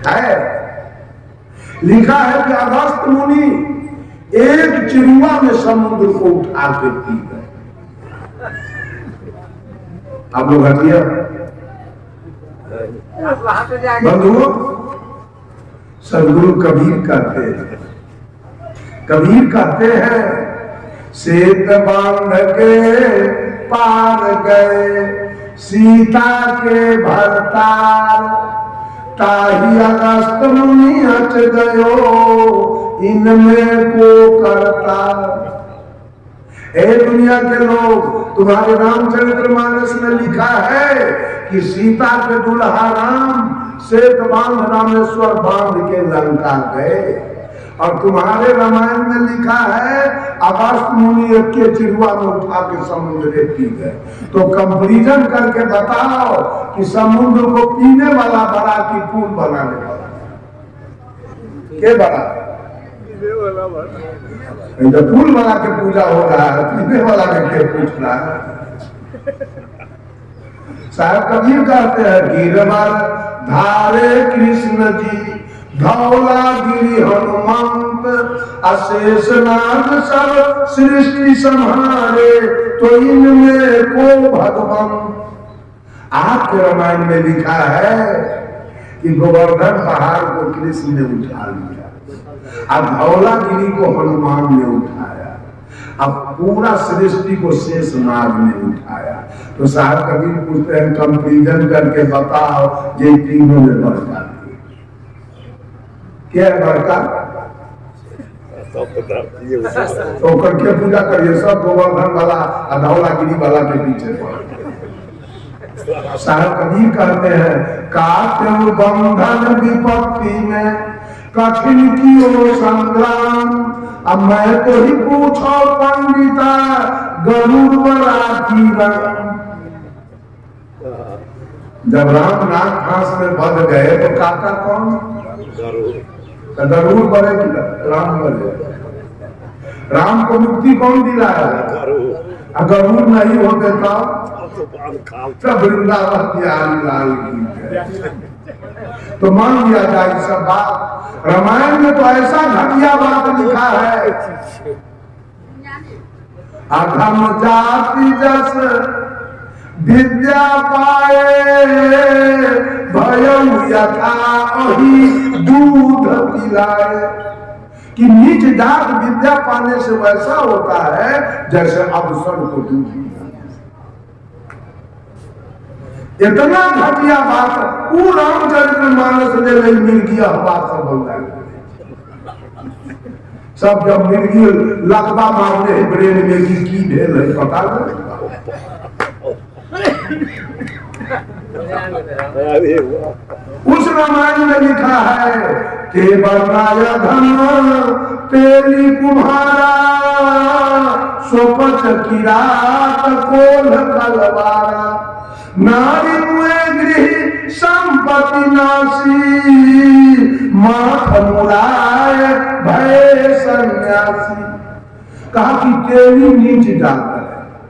है। लिखा है कि अगस्त मुनि एक चिड़ुआ में समुद्र को उठा के पी गए। आप लोग हटिए बंधुओं, सदगुरु कबीर कहते हैं सेत बांध के पार गए सीता के भरतार, ताही अगस्त मुनि हट गयो इनमें को करता। ए दुनिया के लोग, तुम्हारे रामचरितमानस में लिखा है कि सीता के दुल्हा राम सेत बांध रामेश्वर बांध के लंका गए, और तुम्हारे रामायण में लिखा है अगस्त मुनि एक के चिड़ुआ में उठा के समुद्र पी गए। तो कंपैरिजन करके बताओ कि समुद्र को पीने वाला बड़ा कि पुल बनाने वाला के बड़ा? जब पुल वाला के पूजा हो रहा है, पीने वाला के पूछ रहा है। साहब कबीर कहते हैं गिरवर धारे कृष्ण जी धौला गिरी हनुमंत, अशेष नाग सब सृष्टि संहारे तो इनमें को भगवान। आपके रामायण में लिखा है कि गोवर्धन पहाड़ को कृष्ण ने उठा लिया, अब धौलागिरी को हनुमान ने उठाया, अब पूरा सृष्टि को शेष नाग ने उठाया। तो साहब कबीर पूछते हैं कंपैरिजन करके बताओ ये तीनों में बड़का क्या है? बड़का तो करके पूजा करिए, सब गोवर्धन वाला धौलागिरी वाला के पीछे पड़े। साहब कबीर कहते हैं काट्य बंधन विपत्ति में कठिन कियो संग्राम, अब मैं तो ही पूछो पंडिता गरुड़ वाला की राम। जब राम नाग फांस में बंध गए तो काका कौन? गरुड़ बड़े कि राम बड़े? राम को मुक्ति कौन दिलाया? गरुड़ नहीं होते तो वृंदावन की आली लाल की। तो मान लिया जाए सब बात। रामायण में तो ऐसा घटिया बात लिखा है, अधम जाति जस विद्या पाए भयं यथा अहि दूध पिलाए, कि नीच जात विद्या पाने से वैसा होता है जैसे अवसर को दूध पिलाए। इतना घटिया बात वो रामचरितमानस ने नहीं मिल गया बात सब बोलता है। सब जब मिर्गी लकवा मारते हैं ब्रेन में की भेल है पता नहीं। उस रामायण में लिखा है के बनाया धन तेरी कुम्हारा सोपच किरात कोल कलवारा, नारी मुए गृह संपत्ति नासी माथ मुराय भय सन्यासी। कहा कि तेरी नीच जात है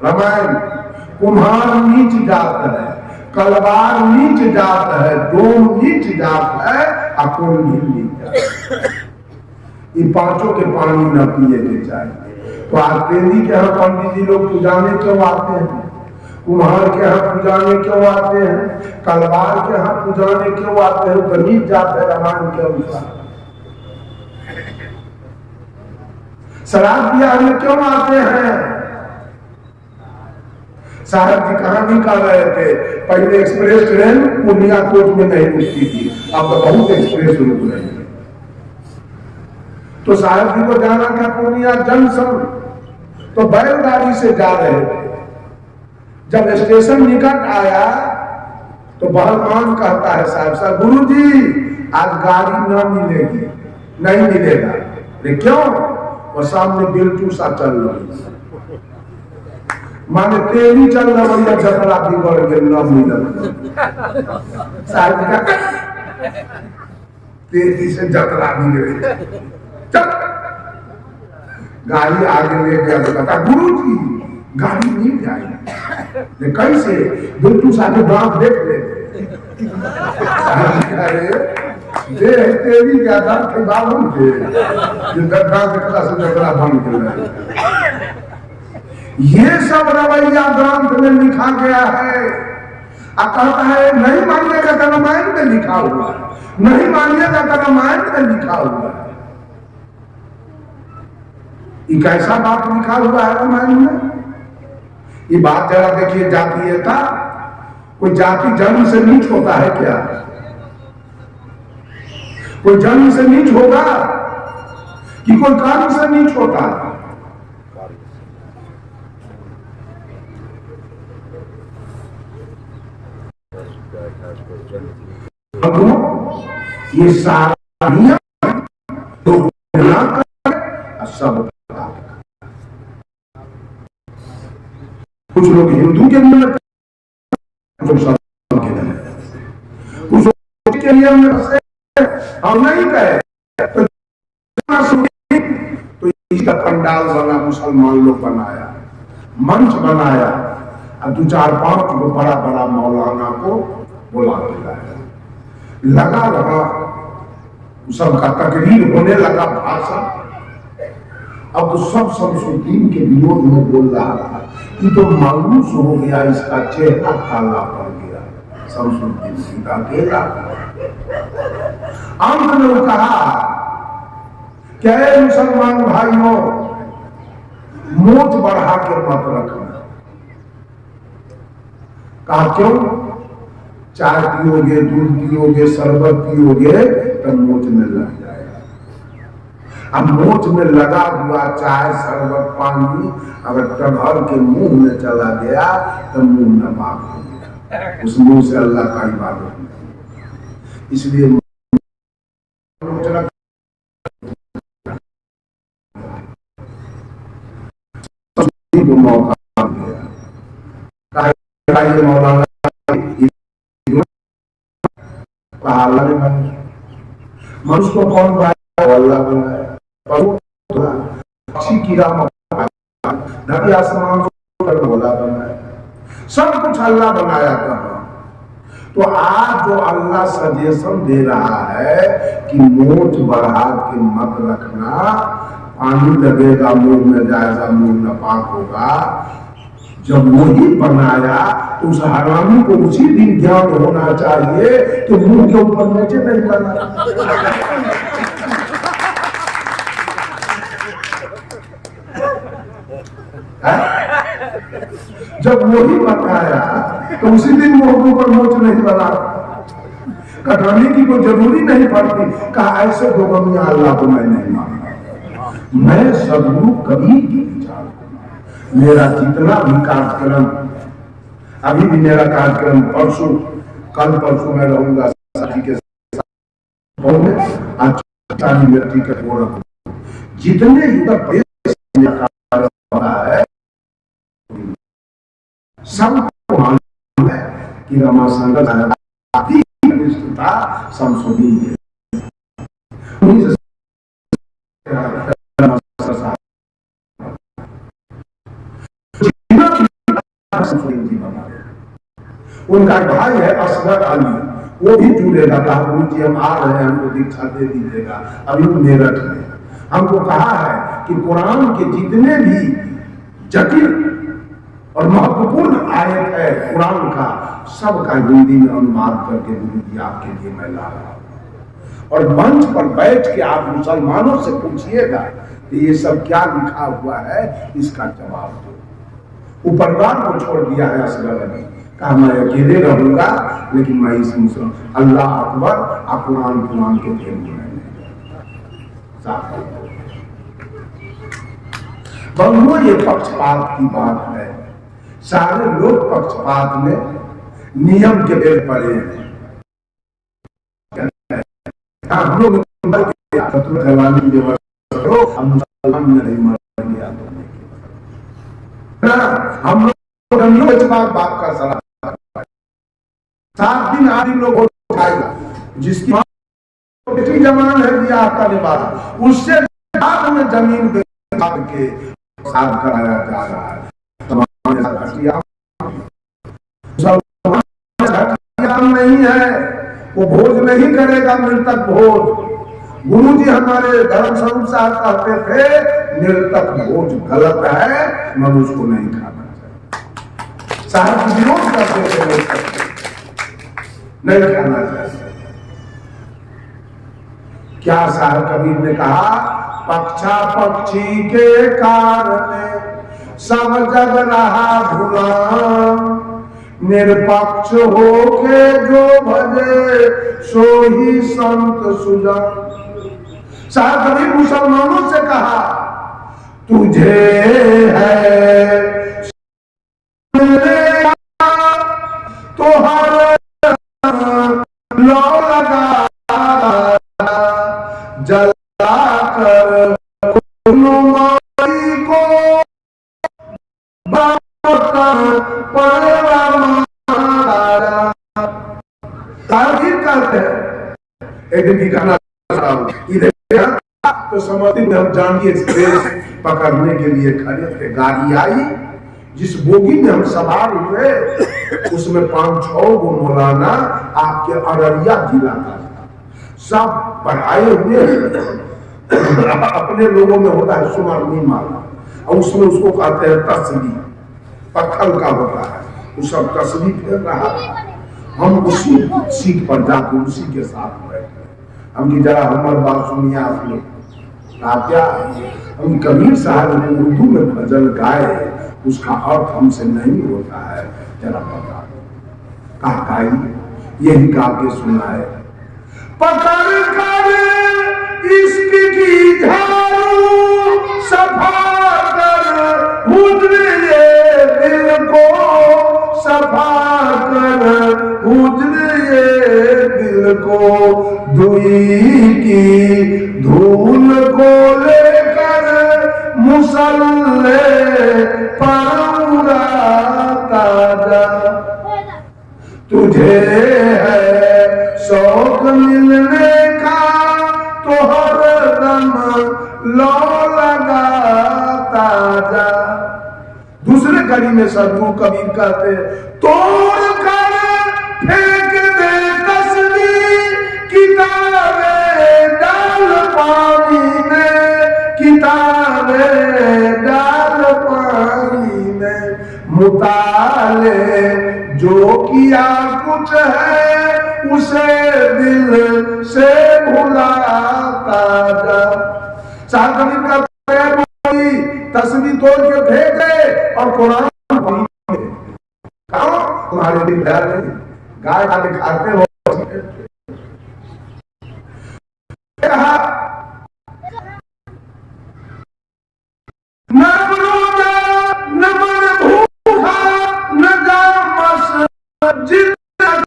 रामायण, कुम्हार नीच जात है, कलवार नीच जात है, डोम नीच जात है, अकोल भी नीच जात है। ये पांचों के पानी न पिए के चाहिए। तो आज तेली के यहाँ पंडित जी लोग पूजाने क्यों आते हैं, कुम्हार के यहाँ पूजाने क्यों आते हैं, कलवार के यहाँ पूजाने क्यों आते हैं? तो नीच जात है रामायण के अनुसार। शराब ब्याह में क्यों आते हैं? साहब जी कहानी कर रहे थे, पहले एक्सप्रेस ट्रेन पूर्णिया कोच में नहीं रुकती थी, अब तो बहुत एक्सप्रेस रुक रही है। तो साहब जी को जाना था पूर्णिया जंक्शन, तो बैलगाड़ी से जा रहे थे। जब स्टेशन निकट आया तो बहलमान कहता है साहब साहब गुरुजी आज गाड़ी न मिलेगी, नहीं मिलेगा। लेकिन क्यों? वो सामने बिल्टू सा चल रही, माने तेरी चल रही है, जतरा बिगड़ गए न मिलल। साहब का तेजी से जतरा बिगड़े, गाड़ी आगे ले गया तो कहता गुरुजी गाड़ी मिल जाएगी। कैसे? बिल्टू साहब दांत देख ले, देह तेरी ज्यादा के बाबू के जो गड्ढा दिखला से गड्ढा बन गया। ये सब रवैया ग्रंथ में लिखा गया है। कहता है नहीं मानिएगा तो रामायण में लिखा हुआ है, नहीं मानिएगा तो रामायण में लिखा हुआ है। ये कैसा बात लिखा हुआ है रामायण में? ये बात जरा देखिए, जातीयता, कोई जाति जन्म से नीच होता है क्या? कोई जन्म से नीच होगा कि कोई कर्म से नीच होता है? ये सारा नियम तो सब कुछ लोग हिंदू के नियम में, कुछ के नियम में हम नहीं कहे तो इसका पंडाल बना, मुसलमान लोग बनाया, मंच बनाया और 2-4-5 बड़ा बड़ा मौलाना को बुला दिया, लगा रहा सबका तकरीर होने लगा, भाषण। अब तो सब शमसुद्दीन के विरोध में बोल रहा था कि तो मायूस हो गया, इसका चेहरा काला पड़ गया। शमसुद्दीन सीधा अकेला अंत में वो कहा क्या मुसलमान भाइयों, मोच बढ़ा के मत रखना। कहा क्यों? चाय पियोगे, दूध पियोगे, शरबत पियोगे तो मोच में लग जाएगा। अब मोच में लगा हुआ चाय, शरबत, पानी अगर टघर के मुंह में चला गया तो मुंह नपाक हो गया, उस मुंह से अल्लाह का इबादत नहीं। इसलिए मौका दिया मौलाना मनुष्य को कौन बनाया? अल्लाह बनाया। पक्षी कीड़ा नदी आसमान भोला बनाया, सब कुछ अल्लाह बनाया था। तो आज जो अल्लाह सजेशन दे रहा है कि मोच बढ़ा के मत रखना, पानी लगेगा मुंह में जाएगा, मुंह नापाक होगा। जब वही बनाया तो उस हरामी को उसी दिन ज्ञान होना चाहिए कि मुंह के ऊपर नीचे नहीं बना। जब वही बनाया तो उसी दिन मुंह के ऊपर मोच नहीं बना। कटवाने की कोई जरूरी नहीं पड़ती। कहा ऐसे गोगमिया अल्लाह को मैं नहीं मानता, मैं सदगुरु कबीर की विचार, मेरा जितना भी कार्यक्रम, अभी भी मेरा कार्यक्रम परसों, कल परसों मैं रहूंगा साथी के साथ, जितने है सबको मालूम है कि रमाशंकर संशोधन उनका भाई है असगर अली, वो भी जुड़ेगा। कहा गुरु जी हम आ रहे हैं, हमको दीक्षा दे दीजिएगा। अभी मेरठ में हमको कहा है कि कुरान के जितने भी जटिल और महत्वपूर्ण आयत है कुरान का, सबका हिंदी में अनुवाद करके गुरु जी आपके लिए मैं ला रहा हूं। और मंच पर बैठ के आप मुसलमानों से पूछिएगा कि ये सब क्या लिखा हुआ है, इसका जवाब दो। परिवार को छोड़ दिया है असगर अली, कहा मैं अकेले रहूंगा, लेकिन मैं इस मुसलमान अल्लाह अकबर कुरान कुरान के खेल में बंधुओं, ये पक्षपात की बात है। सारे लोग पक्षपात में नियम के पेड़ पड़े हैं। हम लोग हम लोग बाप का सलाह 7 दिन 8 दिन लोग उठाएगा, जिसकी बेटी जवान है दिया करने वाला, उससे बाद में जमीन के साथ कराया जा रहा है। नहीं है वो भोज नहीं करेगा नृतक भोज। गुरु जी हमारे धर्म स्वरूप साहब कहते थे नृतक भोज गलत है, मनुष्य को नहीं खाना चाहिए। साहब विरोध करते थे नहीं खाना चाहिए। क्या साहब कबीर ने कहा, पक्षा पक्षी के कारण सब जग रहा भुला, निरपक्ष होके जो भजे सो ही संत सुजा। साहब कबीर मुसलमानों से कहा, तुझे है तो हर लो लगा जला कर को करते एक दिन की गाना इधर तो समझते में हम जांगी एक्सप्रेस पकड़ने के लिए खड़े थे। गाड़ी आई, जिस बोगी में हम सवार हुए उसमें 5-6 गो मौलाना आपके अररिया जिला का सब पढ़ाए हुए अपने लोगों में होता है सुमरनी माला, और उसमें उसको कहते हैं तस्वीर, पत्थर का होता है, वो सब तस्वीर फेर रहा था। हम उसी सीट पर जाकर उसी के साथ बैठे। हम की जरा हमारे बात सुनिए आप लोग। क्या हम कबीर साहब ने उर्दू में भजन गाए, उसका अर्थ हमसे नहीं होता है, जरा बता कहा गाई यही गा के सुनाए। पकड़ कर इश्क की झाड़ू सफा कर हुजरे दिल को सफा कर हुजरे दिल को, दुई की धूल को लेकर मुसल्ले पर ताजा, तुझे है शौक मिलने का तो हर दम लो लगा ताजा। दूसरे कड़ी में सदगुरु कबीर कहते, तोड़ कर फेंक दे तस्वीर किताबें डाल पानी में, किताबें डाल पानी में, मुताले जो किया कुछ है उसे दिल से भुलाता जा। साहब कबीर का तस्वीर तोड़ के भेजे और कुरान तुम्हारे दिन डर नहीं, गाय वाले खाते हो। न रोजा न मन भूखा न जा मस्जिद कर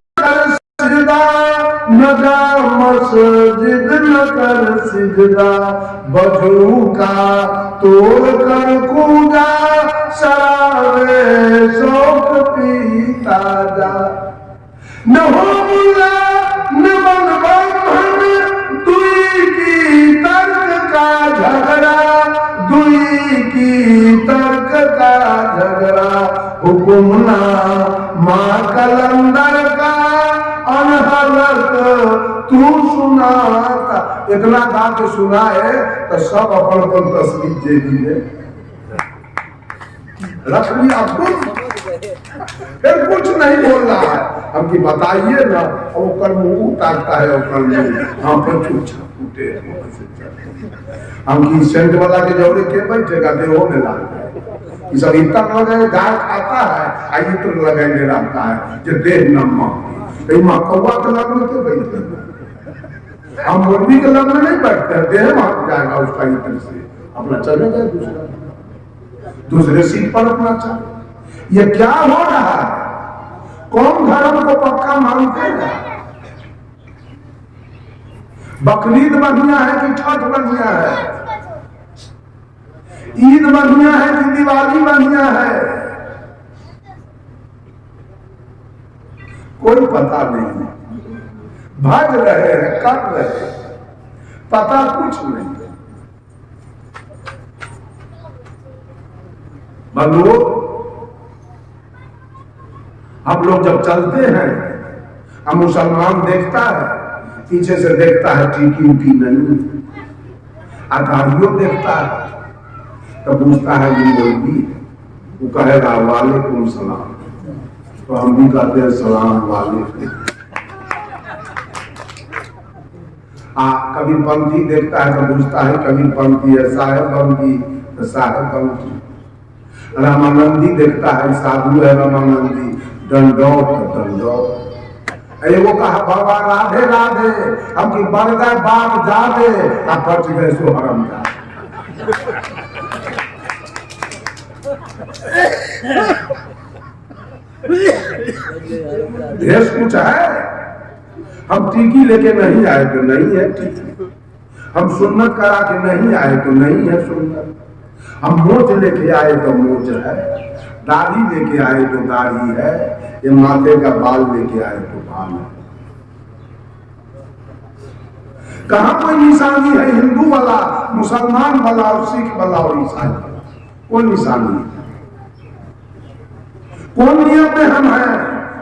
सिजदा, न जा मस्जिद न कर सिजदा, बजू का तोड़ कर कूदा शराबे शौक पीता जा। न हो मुल्ला न मन ब्राह्मण दुई की तर्क का झगड़ा, दुई की तर्क का झगड़ा, हुकुमना माँ कलंदर का अनहलक तू सुनाता। इतना गा के सुनाए तो सब अपन अपन तस्वीर दे दिए रख लिया, फिर कुछ नहीं बोल रहा है। हम की बताइए ना, और मुंह ताकता है हाँ पर चुपचाप टूटे। हम की सेंट वाला के जौरे के बैठेगा देहो में लाता है, ये सब इतना लगे गाय खाता है, आई तो लगाएंगे रहता है जो देह नम्मा कहीं माँ कौवा के लगने के बैठे, हम मुर्गी के लगने नहीं बैठते, देह भाग जाएगा उसका इतर से, अपना चले गए दूसरे सीट पर अपना चले। ये क्या हो रहा है? कौन धर्म को पक्का मानते हैं? बकरीद बढ़िया है कि छठ बढ़िया है? ईद बढ़िया है कि दिवाली बढ़िया है? कोई पता नहीं, भाग रहे हैं, कर रहे हैं, पता कुछ नहीं। हम लोग जब चलते हैं अब मुसलमान देखता है, पीछे से देखता है टीकी उटी नहीं, आधारियों देखता है तो पूछता है ये मौलवी, वो कहेगा वालेकुम सलाम, तो हम भी कहते हैं सलाम वालेकुम। कबीर पंथी देखता है तो पूछता है कबीर पंथी है, साहेब पंथी तो साहेब पंथी। रामानंदी देखता है साधु है रामानंदी, दंडौत तो दंडौत। वो कहा बाबा राधे राधे, हम की बढ़ गए बाप जादे, अब बच गए सो हरम जा। भेष कुछ है, हम टीकी लेके नहीं आए तो नहीं है टीकी, हम सुन्नत करा के नहीं आए तो नहीं है सुन्नत, हम मोच लेके आए तो मोच है, दाढ़ी लेके आए तो दाढ़ी है, ये माथे का बाल लेके आए तो बाल है। कहां कोई निशानी है हिंदू वाला, मुसलमान वाला और सिख वाला और ईसाई वाला? कौन निशानी है? कौन नियम में हम हैं?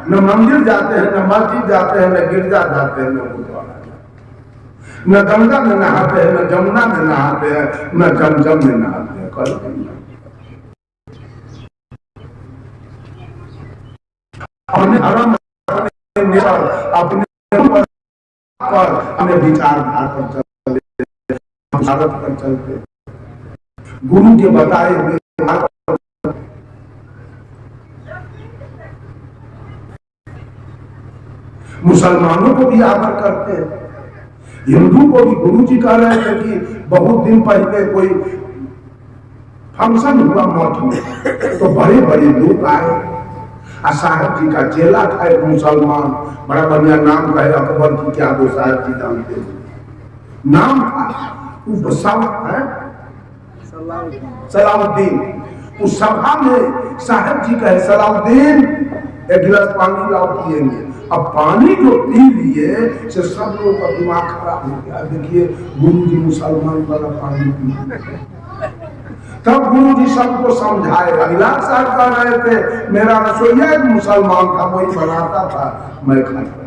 न मंदिर जाते हैं, न मस्जिद जाते हैं, न गिरजा जाते हैं, न गुरुद्वारा जाते हैं, न गंगा में नहाते हैं, न जमुना में नहाते हैं, न जमजम में नहाते हैं। कल अपने धर्म अपने पर अपने विचारधारा पर चलते, भारत पर चलते, गुरु के बताए हुए मुसलमानों को भी आदर करते हैं, हिंदू को भी। गुरु जी कह रहे थे कि बहुत दिन पहले कोई फंक्शन हुआ मठ में, तो बड़े बड़े लोग आए, साहब जी का चेला था एक मुसलमान, बड़ा बढ़िया नाम कहे अकबर की, क्या दो साहब जी जानते हो नाम था, सलाउद्दीन। उस सभा में साहब जी कहे सलाउद्दीन एक गिलास पानी लाओ पिएंगे। अब पानी जो पी लिए से सब लोगों का दिमाग खराब हो गया, देखिए गुरु जी मुसलमान वाला पानी पी। तब गुरु जी सबको समझाए। अभिलाष साहब कह रहे थे मेरा रसोईया एक मुसलमान था, वही बनाता था, मैं खाता।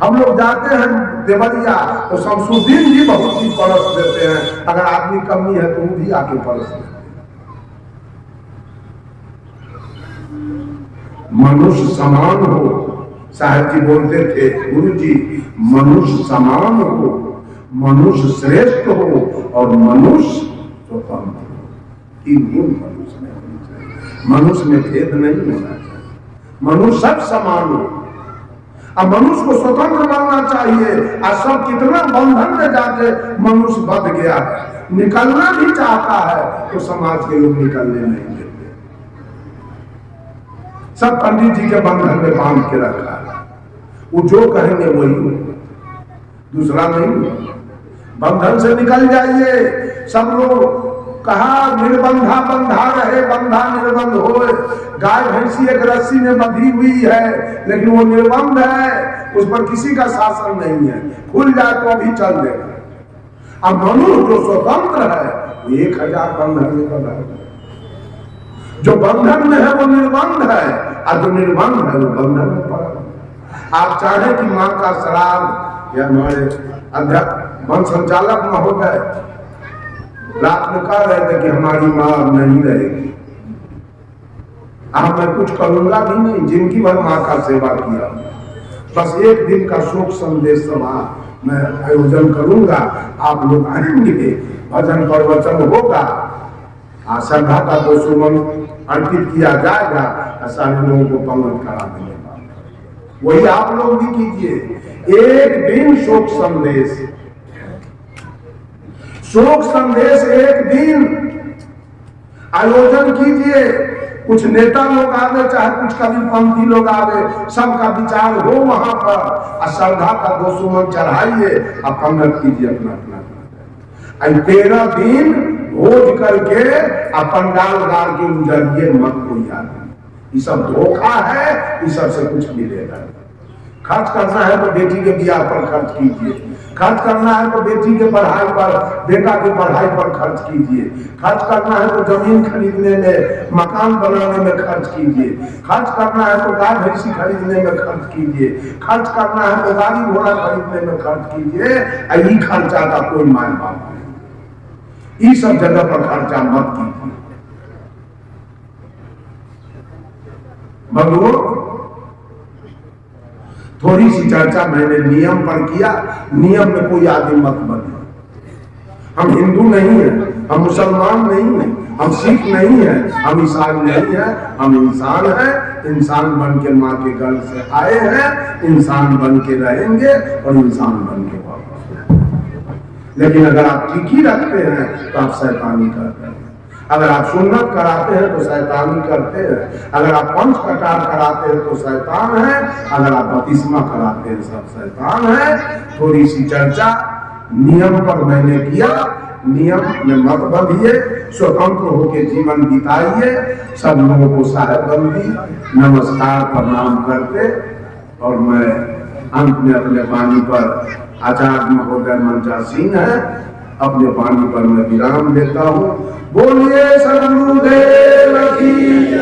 हम लोग जाते हैं देवरिया तो शमसुद्दीन जी बहुत सी परस देते हैं, अगर आदमी कमी है तो वो भी आके परस देते हैं। मनुष्य समान हो, साहब जी बोलते थे गुरु जी, मनुष्य समान हो, मनुष्य श्रेष्ठ हो और मनुष्य स्वतंत्र हो। तीन गुण मनुष्य में होने चाहिए, मनुष्य में भेद नहीं होना चाहिए, मनुष्य सब समान हो। अब मनुष्य को स्वतंत्र बनना चाहिए। और सब कितना बंधन में जाके मनुष्य बंध गया है, निकलना भी चाहता है तो समाज के लोग निकलने नहीं देते, सब पंडित जी के बंधन में बांध के रखा है। वो जो कहेंगे वही हो, दूसरा नहीं। बंधन से निकल जाइए। सब लोग कहा निर्बंधा बंधा रहे, बंधा निर्बंध हो। गाय भैंसी एक रस्सी में बंधी हुई है, लेकिन वो निर्बंध है, उस पर किसी का शासन नहीं है, खुल जाए तो अभी चल देगा। अब मनुष्य जो स्वतंत्र है वो 1000 बंधन में बंधा है, जो बंधन में है वो निर्बंध है, और जो निर्बंध है वो बंधन में पड़ा। आप चाहे कि मां का श्राद्ध या हमारे अध्यक्ष वन संचालक महोदय रात में कह रहे थे कि हमारी मां नहीं रहेगी, अब मैं कुछ करूंगा भी नहीं, जिनकी भर मां का सेवा किया, बस एक दिन का शोक संदेश सभा मैं आयोजन करूंगा, आप लोग आएंगे, भजन प्रवचन होगा, श्रद्धा का तो सुमन अर्पित किया जाएगा, सारे लोगों को पंगत करा देंगे। वही आप लोग भी कीजिए, एक दिन शोक संदेश, शोक संदेश एक दिन आयोजन कीजिए। कुछ नेता लोग आवे, चाहे कुछ कबीरपंथी लोग आवे, सबका विचार हो वहां पर, और श्रद्धा का दो सुमन चढ़ाइए, और पंगत कीजिए अपना अपना। 13 दिन भोज करके पंडाल गाड़ के उजरिए मत कोई आदमी। ये सब धोखा है, इस सब से कुछ मिलेगा। खर्च करना है तो बेटी के ब्याह पर खर्च कीजिए, खर्च करना है तो बेटी के पढ़ाई पर, बेटा की पढ़ाई पर खर्च कीजिए। खर्च करना है तो जमीन खरीदने में, मकान बनाने में खर्च कीजिए। खर्च करना है तो गाय भैंसी खरीदने में खर्च कीजिए। खर्च करना है तो गाड़ी घोड़ा खरीदने में खर्च कीजिए। यही खर्चा का कोई माय बाप नहीं। इस सब जगह पर खर्चा मत कीजिए। भगवान थोड़ी सी चर्चा मैंने नियम पर किया। नियम में कोई आदमी मत बने। हम हिंदू नहीं है, हम मुसलमान नहीं है, हम सिख नहीं है, हम ईसाई नहीं है, हम इंसान हैं। इंसान बन के माँ के गर्भ से आए हैं, इंसान बन के रहेंगे और इंसान बन के वापस। लेकिन अगर आप ठीक ही रखते हैं तो आप शैतानी करते हैं। अगर आप सुन्नत कराते हैं तो शैतानी करते हैं। अगर आप पंच कटार कराते हैं तो शैतान है। अगर आप बपतिस्मा कराते हैं सब शैतान है। थोड़ी सी चर्चा नियम पर मैंने किया। नियम में मत बंधिए, स्वतंत्र होकर जीवन बिताइए। सब लोगों को साहेबबंदी नमस्कार प्रणाम करते और मैं अंत में अपने वाणी पर, आचार्य महोदय मंचा सिंह है, अपने वाणी पर मैं विराम देता हूँ। बोलिए सद्गुरुदेव की